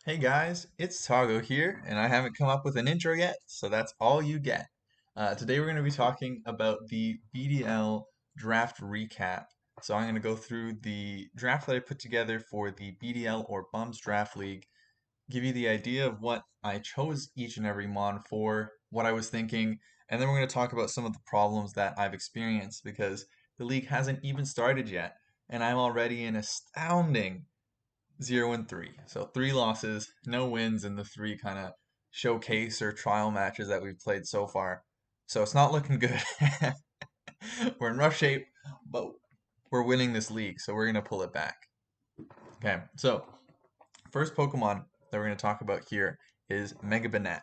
Hey guys, it's Tago here, and I haven't come up with an intro yet, so that's all you get. Today we're going to be talking about the BDL draft recap. So I'm going to go through the draft that I put together for the BDL or Bums Draft League, give you the idea of what I chose each and every mon for, what I was thinking, and then we're going to talk about some of the problems that I've experienced because the league hasn't even started yet, and I'm already an astounding 0-3. So three losses, no wins in the three kind of showcase or trial matches that we've played so far. So it's not looking good. We're in rough shape, but we're winning this league, so we're gonna pull it back. Okay, so first Pokemon that we're gonna talk about here is Mega Banette.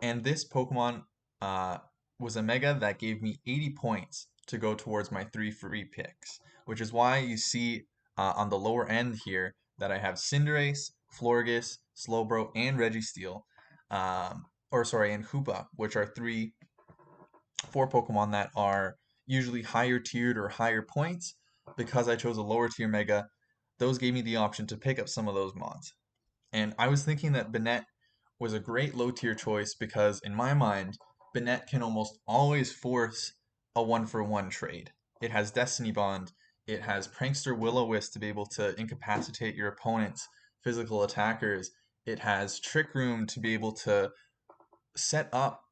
And this Pokemon uh, was a Mega that gave me 80 points to go towards my three free picks, which is why you see on the lower end here that I have Cinderace, Floorgas, Slowbro, and Reggie Steel, and Hoopa, which are four Pokemon that are usually higher tiered or higher points. Because I chose a lower tier Mega, those gave me the option to pick up some of those mods. And I was thinking that Banette was a great low tier choice because, in my mind, Banette can almost always force a one for one trade. It has Destiny Bond, it has Prankster Will-O-Wisp to be able to incapacitate your opponent's physical attackers, it has Trick Room to be able to set up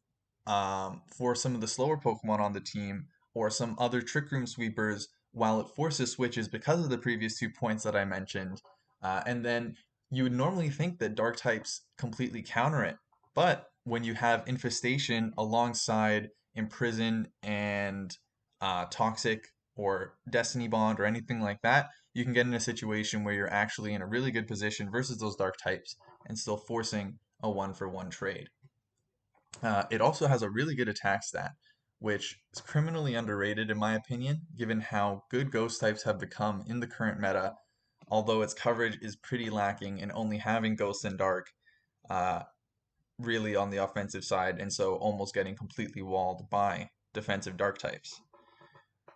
for some of the slower Pokemon on the team or some other Trick Room sweepers while it forces switches because of the previous 2 points that I mentioned. And then you would normally think that Dark types completely counter it, but when you have Infestation alongside Imprison and Toxic or Destiny Bond or anything like that, you can get in a situation where you're actually in a really good position versus those Dark types and still forcing a one for one trade. It also has a really good attack stat, which is criminally underrated in my opinion, given how good ghost types have become in the current meta, although its coverage is pretty lacking in only having ghost and dark uh, really on the offensive side, and so almost getting completely walled by defensive dark types.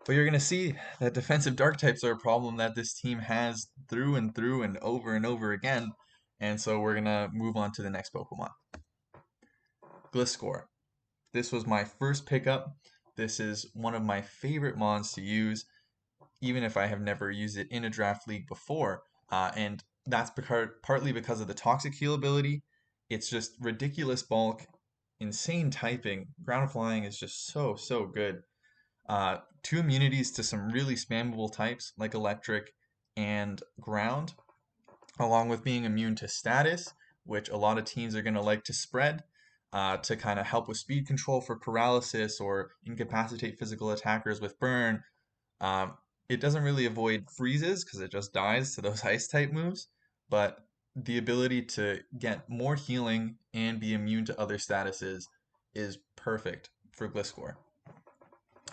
But you're going to see that defensive dark types are a problem that this team has through and over again, and so we're going to move on to the next Pokemon. Gliscor. This was my first pickup. This is one of my favorite mons to use, even if I have never used it in a draft league before. And that's partly because of the Toxic Heal ability. It's just ridiculous bulk, insane typing. Ground Flying is just so good. Two immunities to some really spammable types like Electric and Ground, along with being immune to Status, which a lot of teams are going to like to spread to kind of help with speed control for paralysis or incapacitate physical attackers with burn. Um, it doesn't really avoid freezes because it just dies to those ice type moves, but the ability to get more healing and be immune to other statuses is perfect for Gliscor.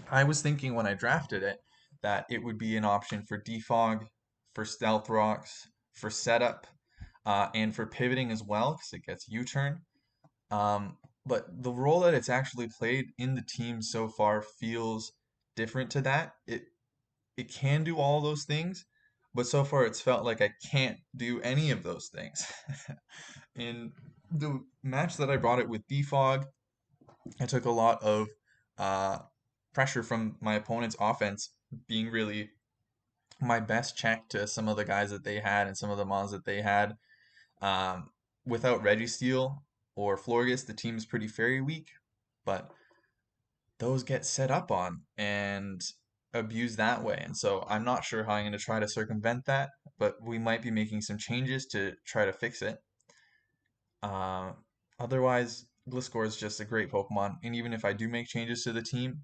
I was thinking when I drafted it that it would be an option for defog, for stealth rocks, for setup, and for pivoting as well because it gets U-turn. But the role that it's actually played in the team so far feels different to that. It can do all those things, but so far it's felt like I can't do any of those things. In the match that I brought it with defog, I took a lot of uh, pressure from my opponent's offense being really my best check to some of the guys that they had and some of the mons that they had. Um, Without Reggie Steel or Floorgas, the team is pretty very weak, but those get set up on and abused that way. And so I'm not sure how I'm going to try to circumvent that, but we might be making some changes to try to fix it. Uh, Otherwise, Gliscor is just a great Pokemon, and even if I do make changes to the team,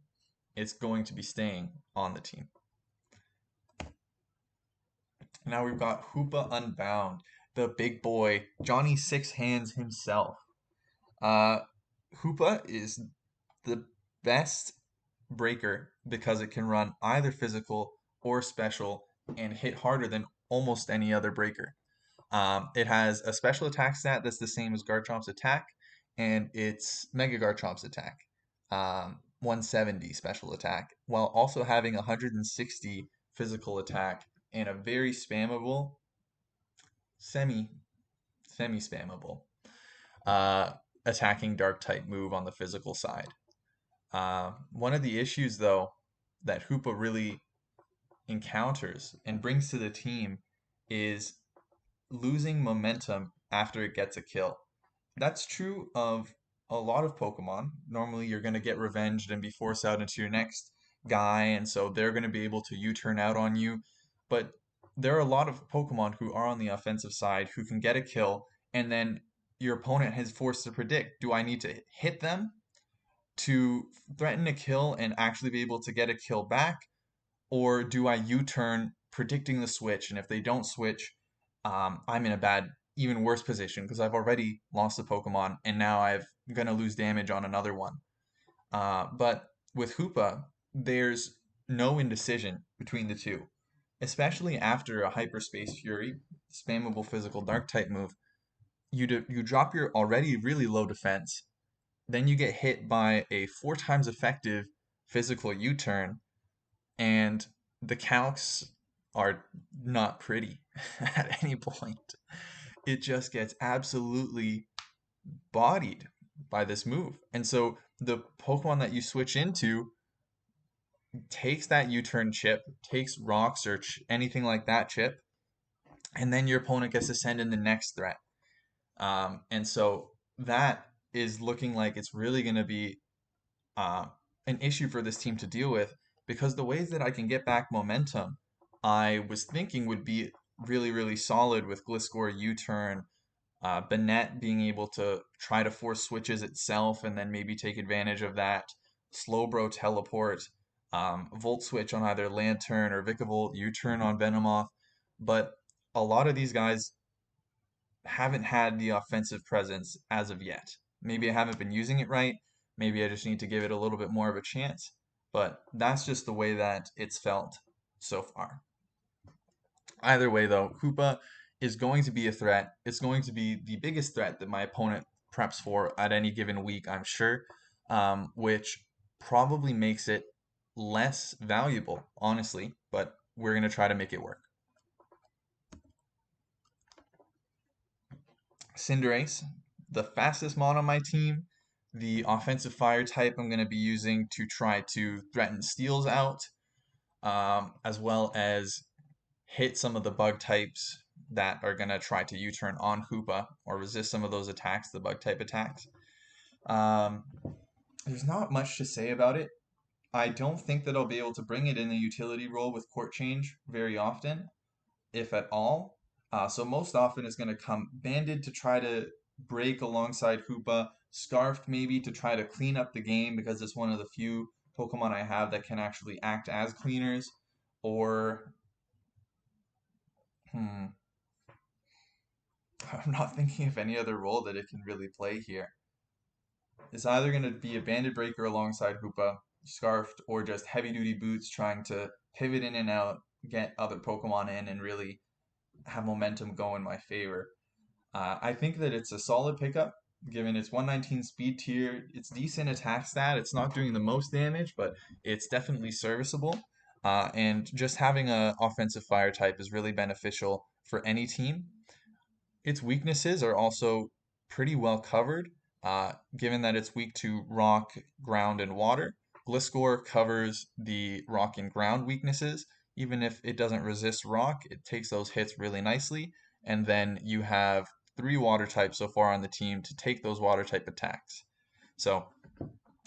it's going to be staying on the team. Now we've got Hoopa-Unbound, the big boy, Johnny Six Hands himself. Uh, Hoopa is the best breaker because it can run either physical or special and hit harder than almost any other breaker. It has a special attack stat that's the same as Garchomp's attack, and it's Mega Garchomp's attack, 170 special attack, while also having 160 physical attack and a very spammable semi semi-spammable. Uh, Attacking dark type move on the physical side. One of the issues though that Hoopa really encounters and brings to the team is losing momentum after it gets a kill. That's true of a lot of Pokemon. Normally, you're going to get revenged and be forced out into your next guy, and so they're going to be able to U-turn out on you. But there are a lot of Pokemon who are on the offensive side who can get a kill, and then your opponent is forced to predict, do I need to hit them to threaten a kill and actually be able to get a kill back, or do I U-turn predicting the switch? And if they don't switch, I'm in a even worse position because I've already lost a Pokemon and now I'm gonna lose damage on another one. But with Hoopa, there's no indecision between the two, especially after a Hyperspace Fury, spammable physical Dark type move. You drop your already really low defense, then you get hit by a 4 times effective physical U-turn, and the calcs are not pretty at any point. It just gets absolutely bodied by this move. And so the Pokemon that you switch into takes that U-turn chip, takes rocks or anything like that chip, and then your opponent gets to send in the next threat. And so that is looking like it's really going to be uh, an issue for this team to deal with, because the ways that I can get back momentum, I was thinking would be really, really solid with Gliscor U-turn, Banette being able to try to force switches itself and then maybe take advantage of that, Slowbro teleport, Volt switch on either Lantern or Vikavolt, U-turn on Venomoth. But a lot of these guys haven't had the offensive presence as of yet. Maybe I haven't been using it right. Maybe I just need to give it a little bit more of a chance. But that's just the way that it's felt so far. Either way, though, Hoopa is going to be a threat. It's going to be the biggest threat that my opponent preps for at any given week, I'm sure, which probably makes it less valuable, honestly, but we're going to try to make it work. Cinderace, the fastest mon on my team, the offensive fire type I'm going to be using to try to threaten steals out, as well as hit some of the bug types that are going to try to U-turn on Hoopa or resist some of those attacks, the bug type attacks. Um, there's not much to say about it. I don't think that I'll be able to bring it in the utility role with court change very often, if at all. So most often it's going to come banded to try to break alongside Hoopa, scarfed maybe to try to clean up the game because it's one of the few Pokemon I have that can actually act as cleaners, or hmm, I'm not thinking of any other role that it can really play here. It's either going to be a banded breaker alongside Hoopa, scarfed, or just heavy duty boots trying to pivot in and out, get other Pokemon in, and really have momentum go in my favor. I think that it's a solid pickup, given its 119 speed tier. It's decent attack stat. It's not doing the most damage, but it's definitely serviceable. And just having a offensive fire type is really beneficial for any team. Its weaknesses are also pretty well covered, given that it's weak to rock, ground, and water. Gliscor covers the rock and ground weaknesses. Even if it doesn't resist rock, it takes those hits really nicely. And then you have 3 water types so far on the team to take those water type attacks. So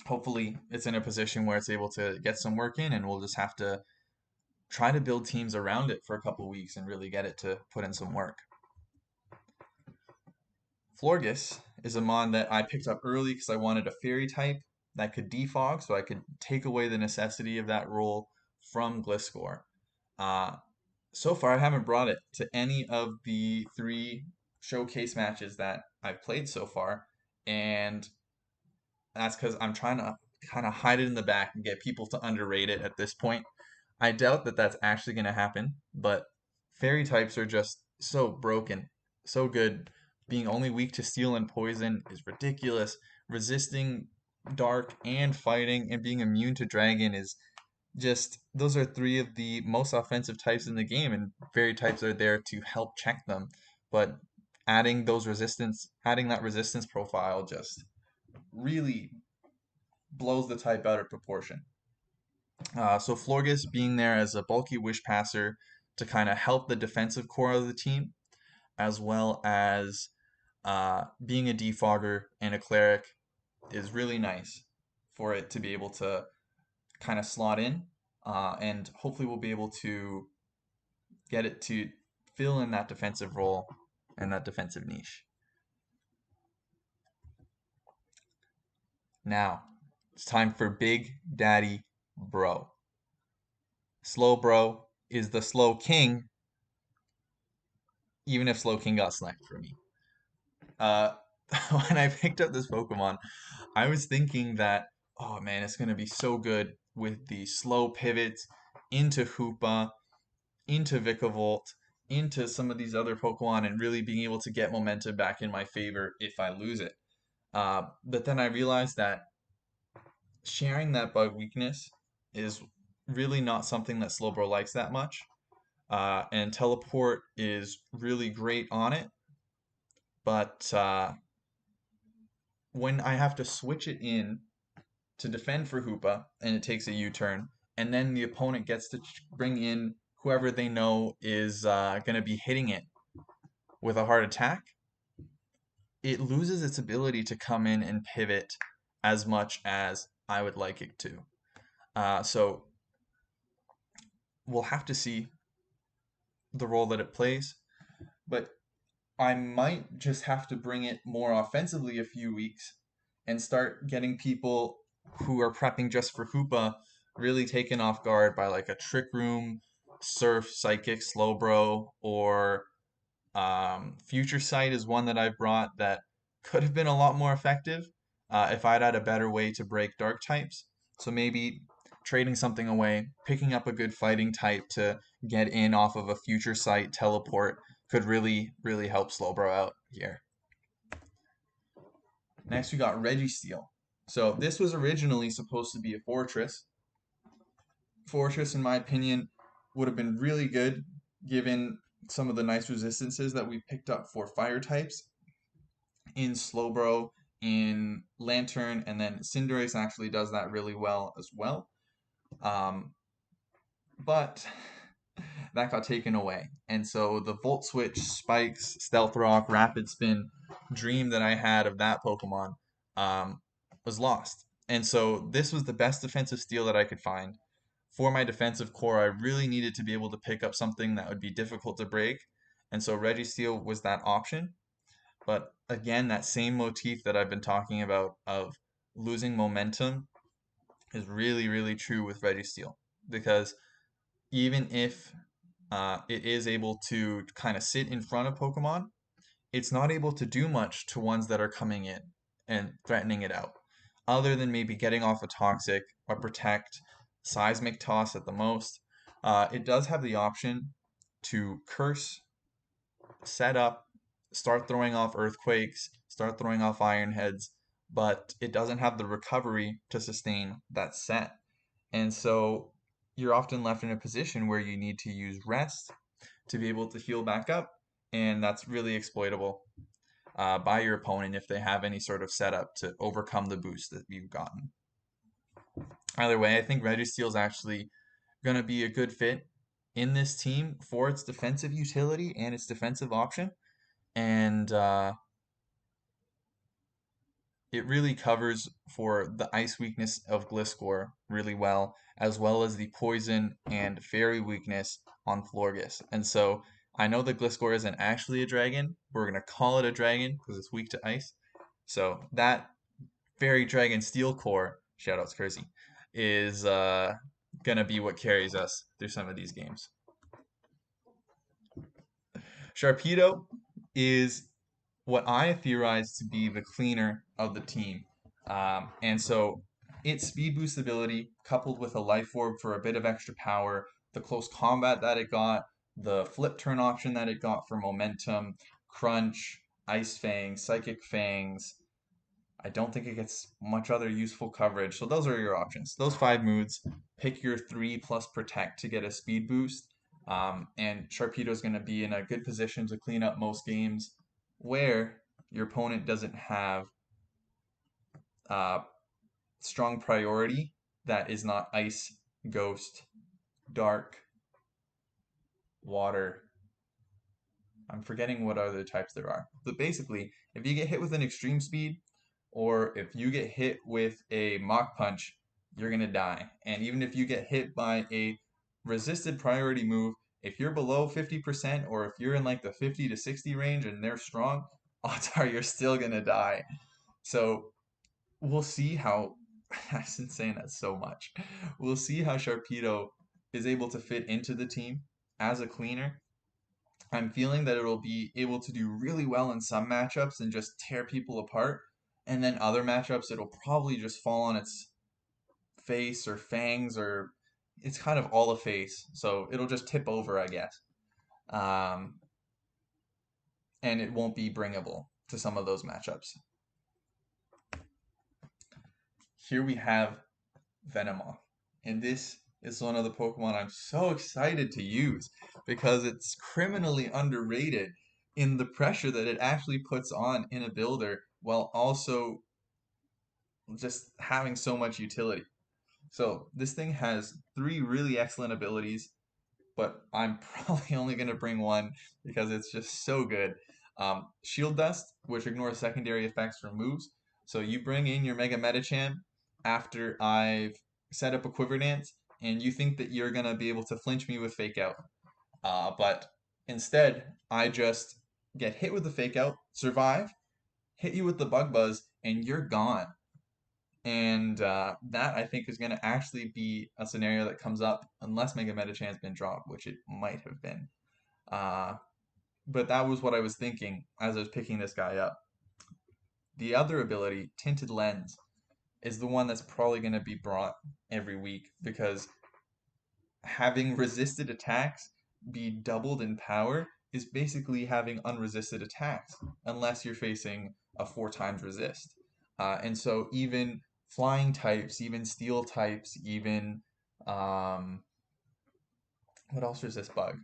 hopefully it's in a position where it's able to get some work in, and we'll just have to try to build teams around it for a couple weeks and really get it to put in some work. Floorgas is a mon that I picked up early because I wanted a fairy type that could defog, so I could take away the necessity of that role from Gliscor. Uh, so far, I haven't brought it to any of the 3 showcase matches that I've played so far, and that's because I'm trying to kind of hide it in the back and get people to underrate it at this point. I doubt that that's actually going to happen, but fairy types are just so broken, so good. Being only weak to steel and poison is ridiculous. Resisting dark and fighting and being immune to dragon is just, those are 3 of the most offensive types in the game, and fairy types are there to help check them. But adding that resistance profile just really blows the type out of proportion. So Floorgas being there as a bulky wish passer to kind of help the defensive core of the team, as well as being a defogger and a cleric is really nice for it to be able to kind of slot in, and hopefully we'll be able to get it to fill in that defensive role and that defensive niche. Now, it's time for Big Daddy Bro. Slowbro is the Slow King, even if Slow King got sniped for me. When I picked up this Pokemon, I was thinking that, oh man, it's going to be so good with the slow pivots into Hoopa, into Vikavolt, into some of these other Pokemon, and really being able to get momentum back in my favor if I lose it. But then I realized that sharing that bug weakness is really not something that Slowbro likes that much. And Teleport is really great on it, but when I have to switch it in to defend for Hoopa and it takes a U-turn, and then the opponent gets to bring in whoever they know is going to be hitting it with a hard attack, it loses its ability to come in and pivot as much as I would like it to. So we'll have to see the role that it plays, but I might just have to bring it more offensively a few weeks and start getting people who are prepping just for Hoopa really taken off guard by like a Trick Room, Surf, Psychic, Slowbro, or Future Sight is one that I've brought that could have been a lot more effective if I'd had a better way to break dark types. So maybe trading something away, picking up a good fighting type to get in off of a Future Sight teleport could really, really help Slowbro out here. Next, we got Reggie Steel. So this was originally supposed to be a Fortress. Fortress, in my opinion, would have been really good given some of the nice resistances that we picked up for fire types in Slowbro, in Lantern, and then Cinderace actually does that really well as well. But that got taken away. And so the Volt Switch, Spikes, Stealth Rock, Rapid Spin dream that I had of that Pokemon was lost. And so this was the best defensive steal that I could find. For my defensive core, I really needed to be able to pick up something that would be difficult to break. And so Reggie Steel was that option. But again, that same motif that I've been talking about of losing momentum is really, really true with Reggie Steel. Because even if it is able to kind of sit in front of Pokemon, it's not able to do much to ones that are coming in and threatening it out, other than maybe getting off a Toxic or Protect, Seismic Toss at the most. It does have the option to Curse, set up, start throwing off Earthquakes, start throwing off Iron Heads, but it doesn't have the recovery to sustain that set. And so you're often left in a position where you need to use Rest to be able to heal back up, and that's really exploitable by your opponent if they have any sort of setup to overcome the boost that you've gotten. Either way, I think Registeel is actually going to be a good fit in this team for its defensive utility and its defensive option, and it really covers for the ice weakness of Gliscor really well as the poison and fairy weakness on Floorgas. And so I know that Gliscor isn't actually a dragon. We're going to call it a dragon because it's weak to ice. So that fairy dragon steel core, shoutouts Kersey, is going to be what carries us through some of these games. Sharpedo is what I theorize to be the cleaner of the team. And so its speed boost ability, coupled with a life orb for a bit of extra power, the close combat that it got, the flip turn option that it got for momentum, crunch, ice fangs, psychic fangs. I don't think it gets much other useful coverage. So those are your options. Those 5 moods. Pick your 3 plus protect to get a speed boost. And Sharpedo is going to be in a good position to clean up most games. where your opponent doesn't have uh, strong priority that is not ice, ghost, dark, water. I'm forgetting what other types there are. But basically, if you get hit with an extreme speed, or if you get hit with a Mach Punch, you're gonna die. And even if you get hit by a resisted priority move, if you're below 50%, or if you're in like the 50 to 60 range and they're strong, odds are you're still gonna die. So we'll see how I've been saying that so much. We'll see how Sharpedo is able to fit into the team as a cleaner. I'm feeling that it'll be able to do really well in some matchups and just tear people apart. And then other matchups, it'll probably just fall on its face or fangs, or it's kind of all a face. So it'll just tip over, I guess. Um, and it won't be bringable to some of those matchups. Here we have Venomoth. And this is one of the Pokemon I'm so excited to use because it's criminally underrated in the pressure that it actually puts on in a builder while also just having so much utility. So this thing has three really excellent abilities, but I'm probably only going to bring one because it's just so good. Shield Dust, which ignores secondary effects from moves. So you bring in your Mega Metacham after I've set up a Quiver Dance, and you think that you're going to be able to flinch me with Fake Out. But instead, I just get hit with the Fake Out, survive, hit you with the Bug Buzz, and you're gone. And that I think is going to actually be a scenario that comes up unless Mega Metachan's been dropped, which it might have been. Uh, but that was what I was thinking as I was picking this guy up. The other ability, Tinted Lens, is the one that's probably going to be brought every week because having resisted attacks be doubled in power is basically having unresisted attacks unless you're facing a 4 times resist. And so even flying types, even steel types, even um, what else is this bug?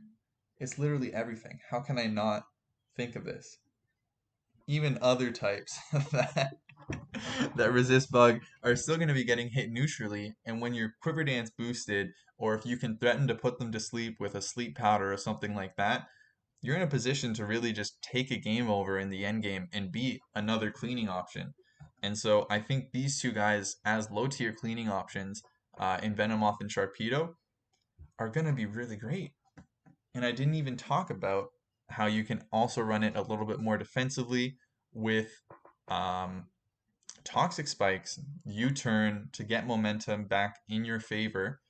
It's literally everything. How can I not think of this? Even other types that that resist bug are still going to be getting hit neutrally, and when your quiver dance boosted, or if you can threaten to put them to sleep with a sleep powder or something like that, you're in a position to really just take a game over in the end game and be another cleaning option. And so I think these two guys as low tier cleaning options in Venomoth and Sharpedo are going to be really great. And I didn't even talk about how you can also run it a little bit more defensively with um, Toxic Spikes, U-turn to get momentum back in your favor.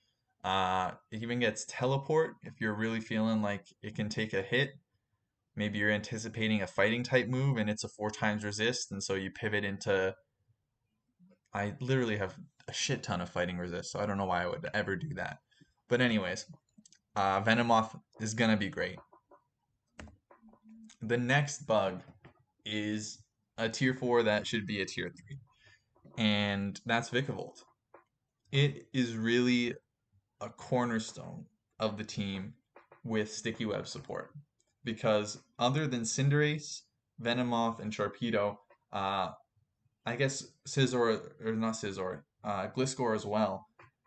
It even gets Teleport if you're really feeling like it can take a hit. Maybe you're anticipating a fighting type move and it's a 4 times resist, and so you pivot into. I literally have a shit ton of fighting resist, so I don't know why I would ever do that. But anyways, Venomoth is gonna be great. The next bug is a tier 4 that should be a tier 3, and that's Vikavolt. It is really a cornerstone of the team with sticky web support because other than Cinderace, Venomoth, and Sharpedo, I guess Scizor or not Scizor, Gliscor as well,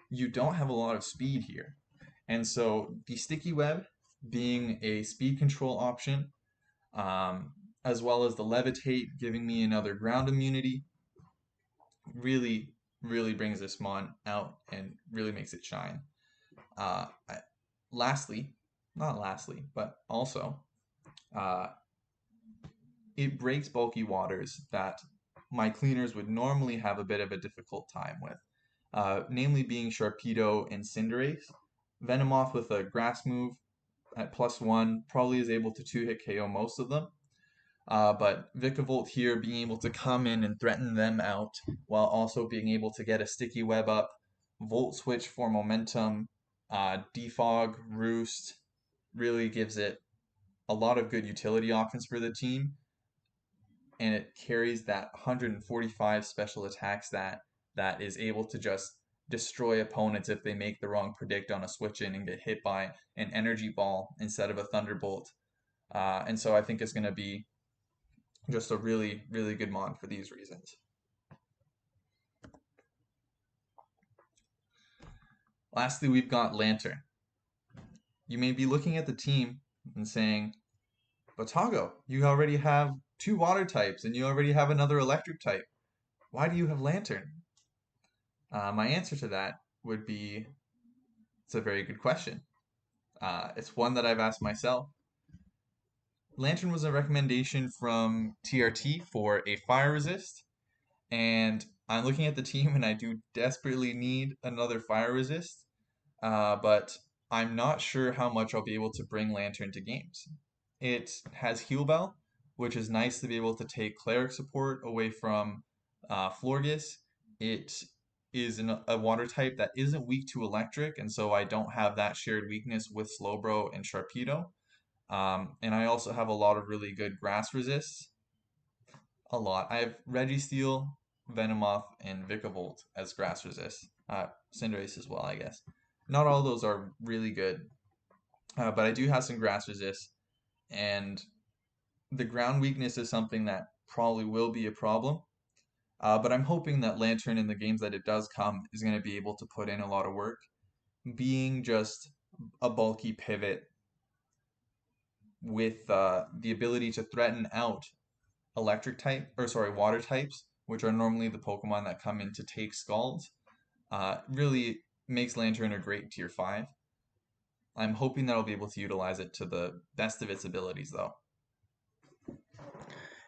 you don't have a lot of speed here. And so the sticky web being a speed control option, as well as the levitate giving me another ground immunity, really, really brings this mon out and really makes it shine. Uh, lastly, not lastly, but also, uh, it breaks bulky waters that my cleaners would normally have a bit of a difficult time with, namely being Sharpedo and Cinderace. Venomoth with a grass move at +1 probably is able to 2-hit KO most of them. But Vikavolt here being able to come in and threaten them out while also being able to get a sticky web up, Volt Switch for momentum, Defog, Roost, really gives it a lot of good utility options for the team, and it carries that 145 special attack stat that is able to just destroy opponents if they make the wrong predict on a switch in and get hit by an energy ball instead of a thunderbolt. And so I think it's going to be Just a really, really good mon for these reasons. Lastly, we've got Lantern. You may be looking at the team and saying, but Tago, you already have two water types and you already have another electric type. Why do you have Lantern? My answer to that would be it's a very good question. It's one that I've asked myself. Lantern was a recommendation from TRT for a fire resist, and I'm looking at the team and I do desperately need another fire resist, but I'm not sure how much I'll be able to bring Lantern to games. It has Heal Bell, which is nice to be able to take cleric support away from Floorgas. It is a water type that isn't weak to electric, and so I don't have that shared weakness with Slowbro and Sharpedo. And I also have a lot of really good grass resists. A lot. I have Reggie Steel, Venomoth, and Vikavolt as grass resists. Cinderace as well, I guess. Not all those are really good, but I do have some grass resists, and the ground weakness is something that probably will be a problem. But I'm hoping that Lantern in the games that it does come is going to be able to put in a lot of work, being just a bulky pivot with the ability to threaten out electric type, or sorry, water types, which are normally the Pokemon that come in to take Scalds. Really makes Lantern a great tier 5. I'm hoping that I'll be able to utilize it to the best of its abilities, though.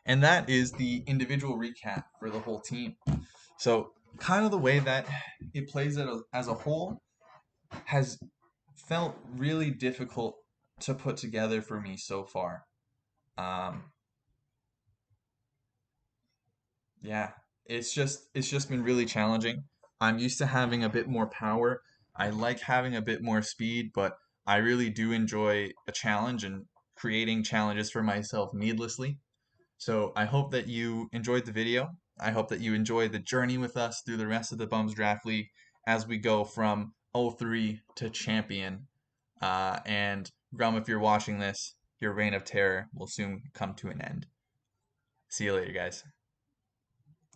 And that is the individual recap for the whole team. So, kind of the way that it plays it as a whole has felt really difficult to put together for me so far. Um, yeah, it's just been really challenging. I'm used to having a bit more power. I like having a bit more speed, but I really do enjoy a challenge and creating challenges for myself needlessly. So I hope that you enjoyed the video. I hope that you enjoy the journey with us through the rest of the Bums Draft League as we go from 03 to champion. And Grum, if you're watching this, your reign of terror will soon come to an end. See you later, guys.